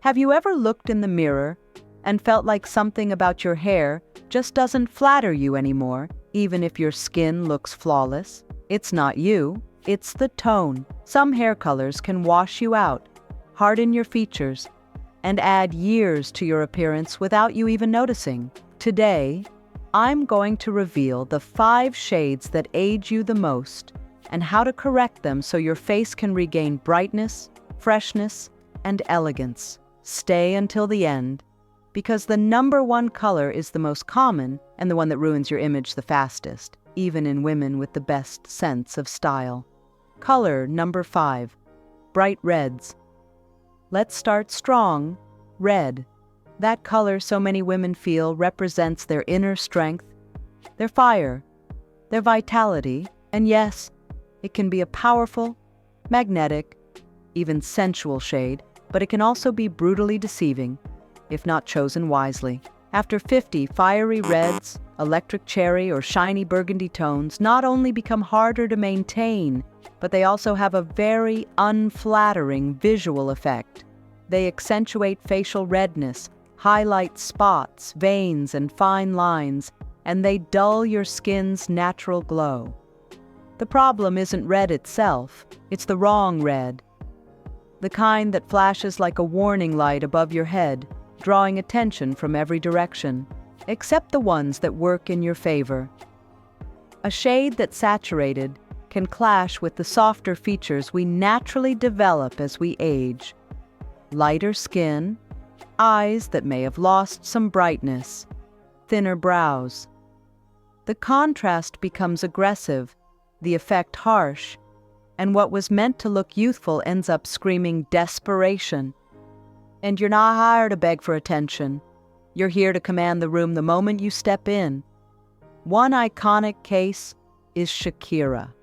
Have you ever looked in the mirror and felt like something about your hair just doesn't flatter you anymore, even if your skin looks flawless? It's not you, it's the tone. Some hair colors can wash you out, harden your features, and add years to your appearance without you even noticing. Today, I'm going to reveal the 5 shades that age you the most and how to correct them so your face can regain brightness, freshness, and elegance. Stay until the end, because the number 1 color is the most common and the one that ruins your image the fastest, even in women with the best sense of style. Color number 5, bright reds. Let's start strong. Red. That color so many women feel represents their inner strength, their fire, their vitality, and yes, it can be a powerful, magnetic, even sensual shade, but it can also be brutally deceiving, if not chosen wisely. After 50, fiery reds, electric cherry, or shiny burgundy tones not only become harder to maintain, but they also have a very unflattering visual effect. They accentuate facial redness, highlight spots, veins, and fine lines, and they dull your skin's natural glow. The problem isn't red itself, it's the wrong red. The kind that flashes like a warning light above your head, drawing attention from every direction, except the ones that work in your favor. A shade that's saturated can clash with the softer features we naturally develop as we age. Lighter skin, eyes that may have lost some brightness, thinner brows. The contrast becomes aggressive, the effect harsh, and what was meant to look youthful ends up screaming desperation. And you're not hired to beg for attention. You're here to command the room the moment you step in. One iconic case is Shakira.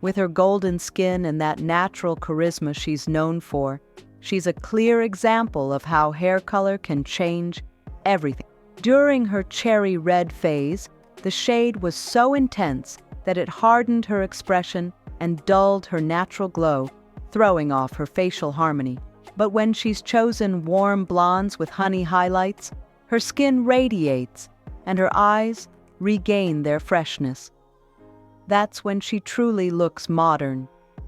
With her golden skin and that natural charisma she's known for, she's a clear example of how hair color can change everything. During her cherry red phase, the shade was so intense that it hardened her expression and dulled her natural glow, throwing off her facial harmony. But when she's chosen warm blondes with honey highlights, her skin radiates and her eyes regain their freshness. That's when she truly looks modern,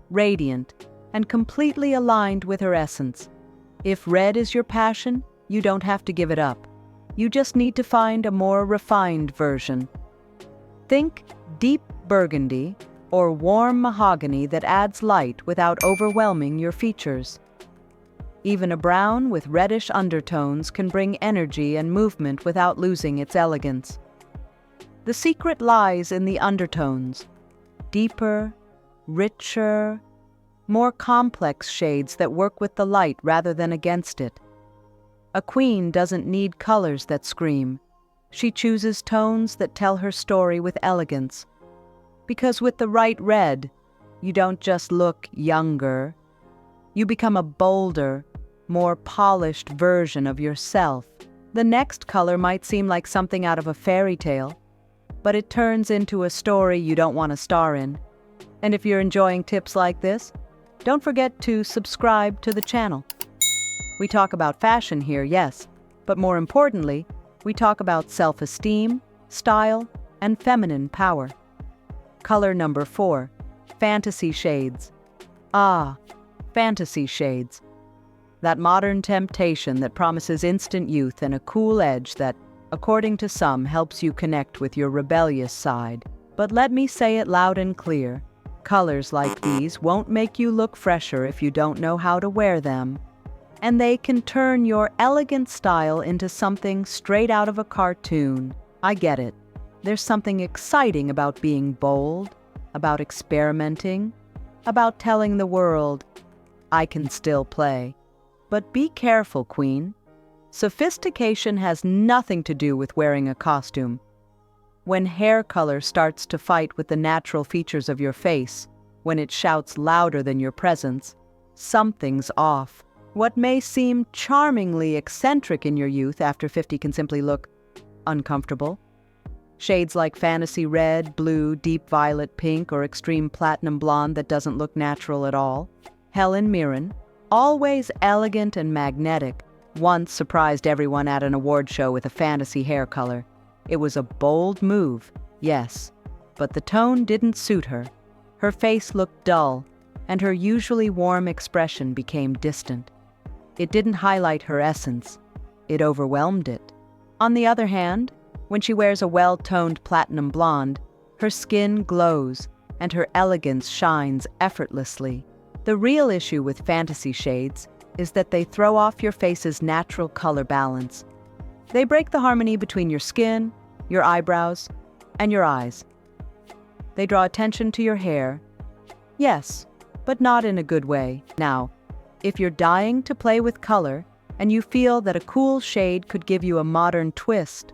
radiant, and completely aligned with her essence. If red is your passion, you don't have to give it up. You just need to find a more refined version. Think deep burgundy or warm mahogany that adds light without overwhelming your features. Even a brown with reddish undertones can bring energy and movement without losing its elegance. The secret lies in the undertones, deeper, richer, more complex shades that work with the light rather than against it. A queen doesn't need colors that scream. She chooses tones that tell her story with elegance. Because with the right red, you don't just look younger. You become a bolder, more polished version of yourself. The next color might seem like something out of a fairy tale, but it turns into a story you don't want to star in. And if you're enjoying tips like this, don't forget to subscribe to the channel. We talk about fashion here, yes, but more importantly, we talk about self-esteem, style, and feminine power. Color number 4, fantasy shades. Ah, fantasy shades. That modern temptation that promises instant youth and a cool edge that, according to some, helps you connect with your rebellious side. But let me say it loud and clear. Colors like these won't make you look fresher if you don't know how to wear them. And they can turn your elegant style into something straight out of a cartoon. I get it. There's something exciting about being bold, about experimenting, about telling the world, I can still play. But be careful, Queen. Sophistication has nothing to do with wearing a costume. When hair color starts to fight with the natural features of your face, when it shouts louder than your presence, something's off. What may seem charmingly eccentric in your youth after 50 can simply look uncomfortable. Shades like fantasy red, blue, deep violet pink, or extreme platinum blonde that doesn't look natural at all. Helen Mirren, Always elegant and magnetic, once surprised everyone at an award show with a fantasy hair color. It was a bold move, yes, but the tone didn't suit her. Her face looked dull, and her usually warm expression became distant. It didn't highlight her essence, it overwhelmed it. On the other hand, when she wears a well-toned platinum blonde, her skin glows and her elegance shines effortlessly. The real issue with fantasy shades is that they throw off your face's natural color balance. They break the harmony between your skin, your eyebrows, and your eyes. They draw attention to your hair, yes, but not in a good way. Now, if you're dying to play with color and you feel that a cool shade could give you a modern twist,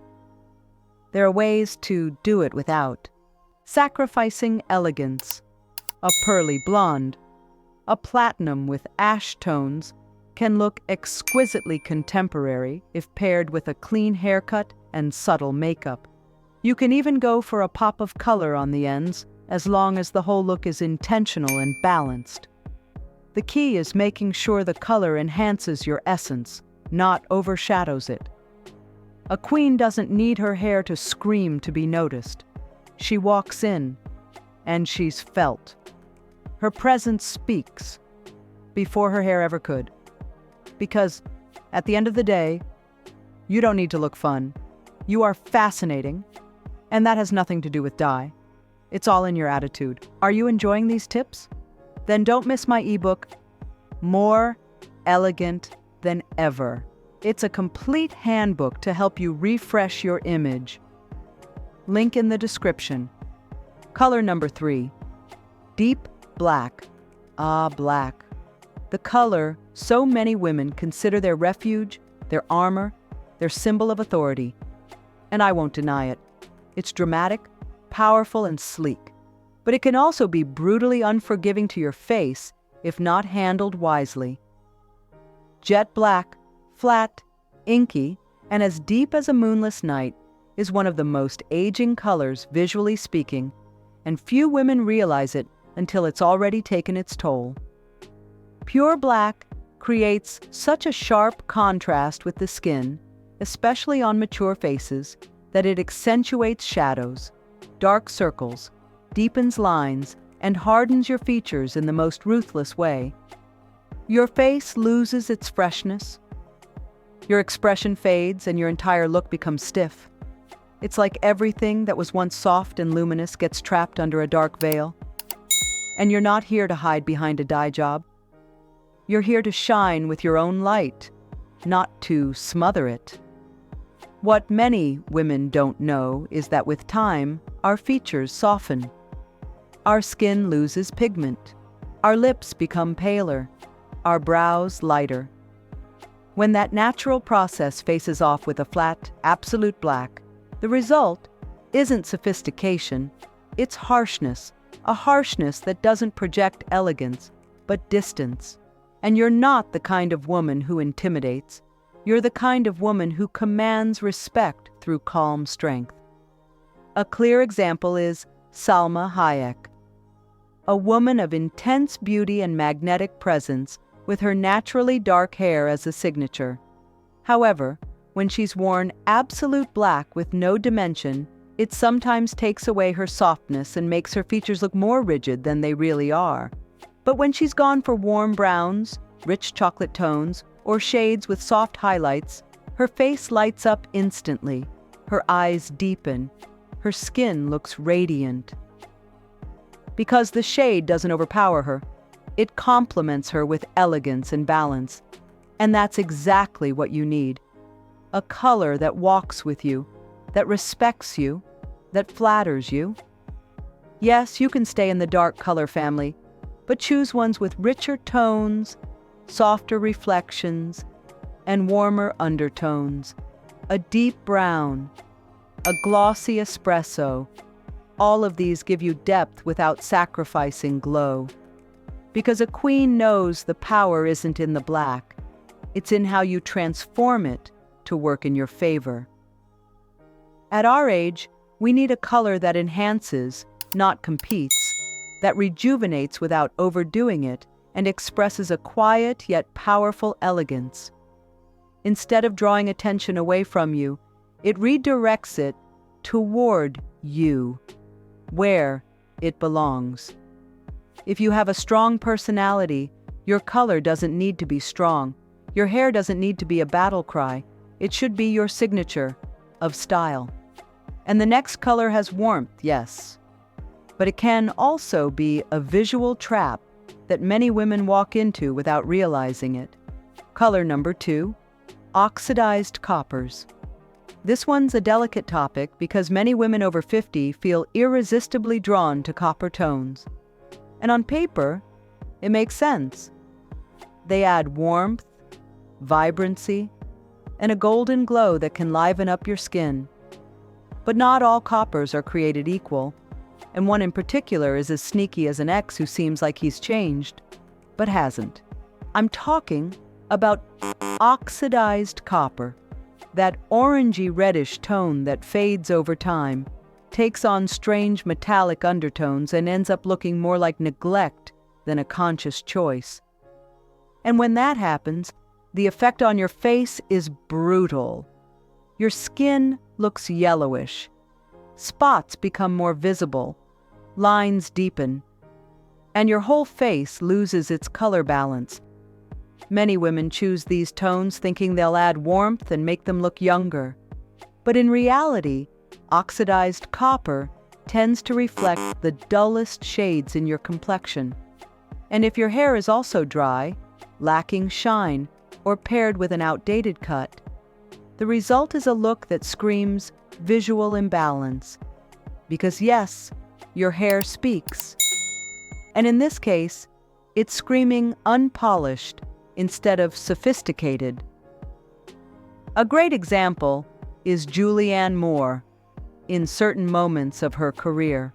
there are ways to do it without sacrificing elegance. A pearly blonde, a platinum with ash tones can look exquisitely contemporary if paired with a clean haircut and subtle makeup. You can even go for a pop of color on the ends, as long as the whole look is intentional and balanced. The key is making sure the color enhances your essence, not overshadows it. A queen doesn't need her hair to scream to be noticed. She walks in, and she's felt. Her presence speaks, before her hair ever could. Because, at the end of the day, you don't need to look fun. You are fascinating, and that has nothing to do with dye. It's all in your attitude. Are you enjoying these tips? Then don't miss my ebook, More Elegant Than Ever. It's a complete handbook to help you refresh your image. Link in the description. Color number 3. Deep black. Ah, black. The color so many women consider their refuge, their armor, their symbol of authority. And I won't deny it. It's dramatic, powerful, and sleek. But it can also be brutally unforgiving to your face if not handled wisely. Jet black, flat, inky, and as deep as a moonless night is one of the most aging colors, visually speaking, and few women realize it until it's already taken its toll. Pure black creates such a sharp contrast with the skin, especially on mature faces, that it accentuates shadows, dark circles, deepens lines, and hardens your features in the most ruthless way. Your face loses its freshness. Your expression fades and your entire look becomes stiff. It's like everything that was once soft and luminous gets trapped under a dark veil. And you're not here to hide behind a dye job. You're here to shine with your own light, not to smother it. What many women don't know is that with time, our features soften. Our skin loses pigment. Our lips become paler. Our brows lighter. When that natural process faces off with a flat, absolute black, the result isn't sophistication, it's harshness, a harshness that doesn't project elegance, but distance. And you're not the kind of woman who intimidates. You're the kind of woman who commands respect through calm strength. A clear example is Salma Hayek, a woman of intense beauty and magnetic presence with her naturally dark hair as a signature. However, when she's worn absolute black with no dimension, it sometimes takes away her softness and makes her features look more rigid than they really are. But when she's gone for warm browns, rich chocolate tones, or shades with soft highlights, her face lights up instantly, her eyes deepen, her skin looks radiant. Because the shade doesn't overpower her, it complements her with elegance and balance. And that's exactly what you need. A color that walks with you, that respects you, that flatters you. Yes, you can stay in the dark color family, but choose ones with richer tones, softer reflections, and warmer undertones. A deep brown, a glossy espresso. All of these give you depth without sacrificing glow. Because a queen knows the power isn't in the black, it's in how you transform it to work in your favor. At our age, we need a color that enhances, not competes, that rejuvenates without overdoing it, and expresses a quiet yet powerful elegance. Instead of drawing attention away from you, it redirects it toward you, where it belongs. If you have a strong personality, your color doesn't need to be strong. Your hair doesn't need to be a battle cry. It should be your signature of style. And the next color has warmth, yes, but it can also be a visual trap that many women walk into without realizing it. Color number 2, oxidized coppers. This one's a delicate topic because many women over 50 feel irresistibly drawn to copper tones. And on paper, it makes sense. They add warmth, vibrancy, and a golden glow that can liven up your skin. But not all coppers are created equal, and one in particular is as sneaky as an ex who seems like he's changed, but hasn't. I'm talking about oxidized copper, that orangey-reddish tone that fades over time, takes on strange metallic undertones, and ends up looking more like neglect than a conscious choice. And when that happens, the effect on your face is brutal. Your skin looks yellowish. Spots become more visible. Lines deepen. And your whole face loses its color balance. Many women choose these tones thinking they'll add warmth and make them look younger. But in reality, oxidized copper tends to reflect the dullest shades in your complexion. And if your hair is also dry, lacking shine, or paired with an outdated cut, the result is a look that screams visual imbalance. Because yes, your hair speaks. And in this case, it's screaming unpolished instead of sophisticated. A great example is Julianne Moore in certain moments of her career.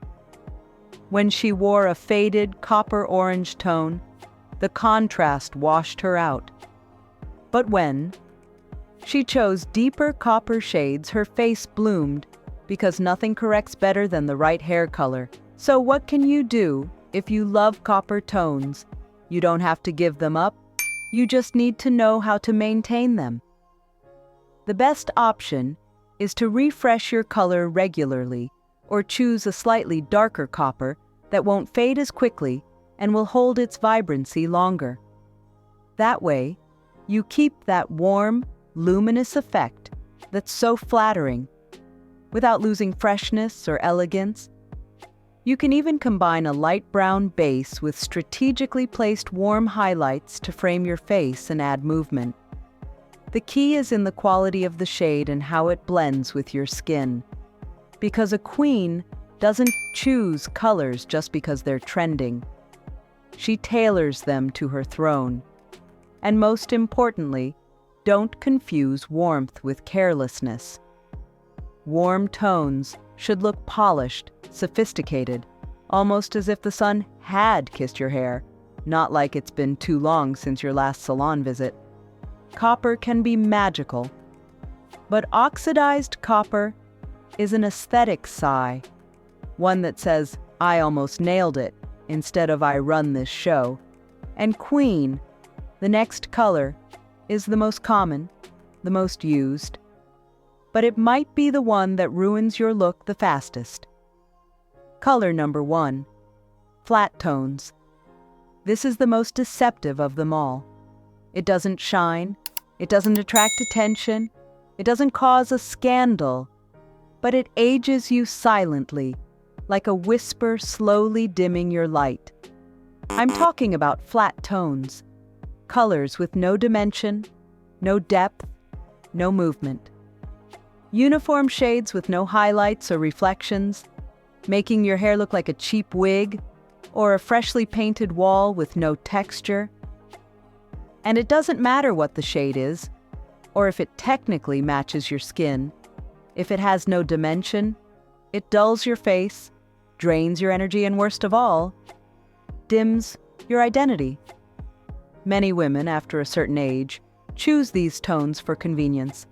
When she wore a faded copper-orange tone, the contrast washed her out. But when she chose deeper copper shades, her face bloomed, because nothing corrects better than the right hair color. So what can you do if you love copper tones? You don't have to give them up. You just need to know how to maintain them. The best option is to refresh your color regularly, or choose a slightly darker copper that won't fade as quickly and will hold its vibrancy longer. That way, you keep that warm, luminous effect that's so flattering, without losing freshness or elegance. You can even combine a light brown base with strategically placed warm highlights to frame your face and add movement. The key is in the quality of the shade and how it blends with your skin. Because a queen doesn't choose colors just because they're trending. She tailors them to her throne. And most importantly, don't confuse warmth with carelessness. Warm tones should look polished, sophisticated, almost as if the sun had kissed your hair, not like it's been too long since your last salon visit. Copper can be magical, but oxidized copper is an aesthetic sigh, one that says, "I almost nailed it," instead of "I run this show." And queen, the next color, is the most common, the most used, but it might be the one that ruins your look the fastest. Color number 1, flat tones. This is the most deceptive of them all. It doesn't shine, it doesn't attract attention, it doesn't cause a scandal, but it ages you silently, like a whisper slowly dimming your light. I'm talking about flat tones, colors with no dimension, no depth, no movement. Uniform shades with no highlights or reflections, making your hair look like a cheap wig, or a freshly painted wall with no texture. And it doesn't matter what the shade is, or if it technically matches your skin. If it has no dimension, it dulls your face, drains your energy, and worst of all, dims your identity. Many women, after a certain age, choose these tones for convenience.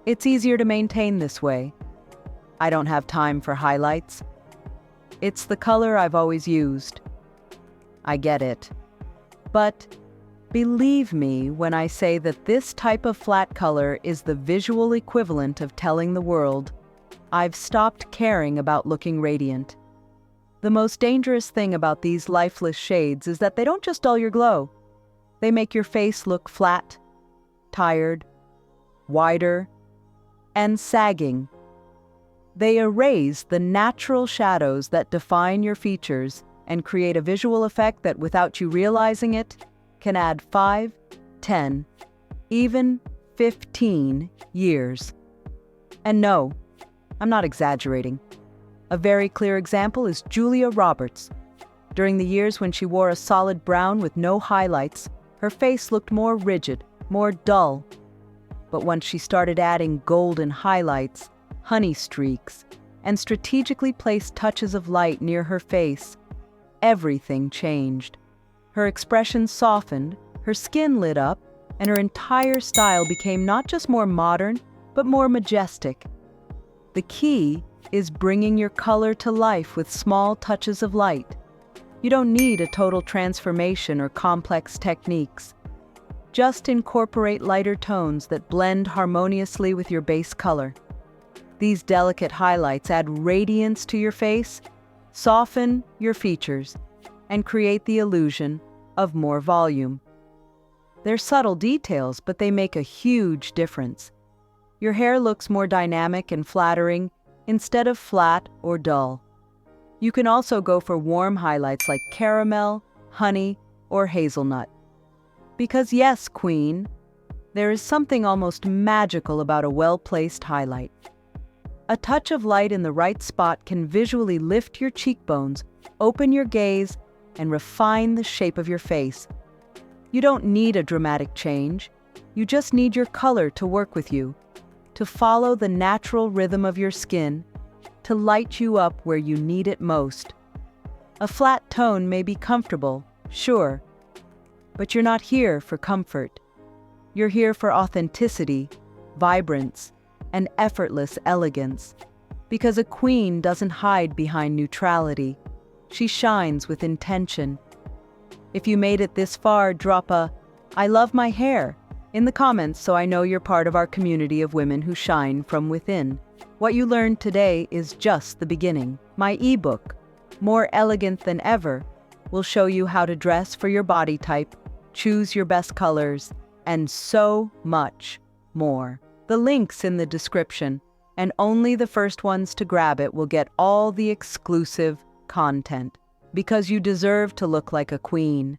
It's easier to maintain this way. I don't have time for highlights. It's the color I've always used. I get it. But believe me when I say that this type of flat color is the visual equivalent of telling the world, I've stopped caring about looking radiant. The most dangerous thing about these lifeless shades is that they don't just dull your glow. They make your face look flat, tired, wider, and sagging. They erase the natural shadows that define your features and create a visual effect that, without you realizing it, can add 5, 10, even 15 years. And no, I'm not exaggerating. A very clear example is Julia Roberts. During the years when she wore a solid brown with no highlights, her face looked more rigid, more dull. But once she started adding golden highlights, honey streaks, and strategically placed touches of light near her face, everything changed. Her expression softened, her skin lit up, and her entire style became not just more modern, but more majestic. The key is bringing your color to life with small touches of light. You don't need a total transformation or complex techniques. Just incorporate lighter tones that blend harmoniously with your base color. These delicate highlights add radiance to your face, soften your features, and create the illusion of more volume. They're subtle details, but they make a huge difference. Your hair looks more dynamic and flattering instead of flat or dull. You can also go for warm highlights like caramel, honey, or hazelnut. Because yes, Queen, there is something almost magical about a well-placed highlight. A touch of light in the right spot can visually lift your cheekbones, open your gaze, and refine the shape of your face. You don't need a dramatic change. You just need your color to work with you, to follow the natural rhythm of your skin, to light you up where you need it most. A flat tone may be comfortable, sure, but you're not here for comfort. You're here for authenticity, vibrance, and effortless elegance. Because a queen doesn't hide behind neutrality. She shines with intention. If you made it this far, drop a "I love my hair" in the comments so I know you're part of our community of women who shine from within. What you learned today is just the beginning. My ebook, More Elegant Than Ever, will show you how to dress for your body type, choose your best colors, and so much more. The link's in the description, and only the first ones to grab it will get all the exclusive content, because you deserve to look like a queen.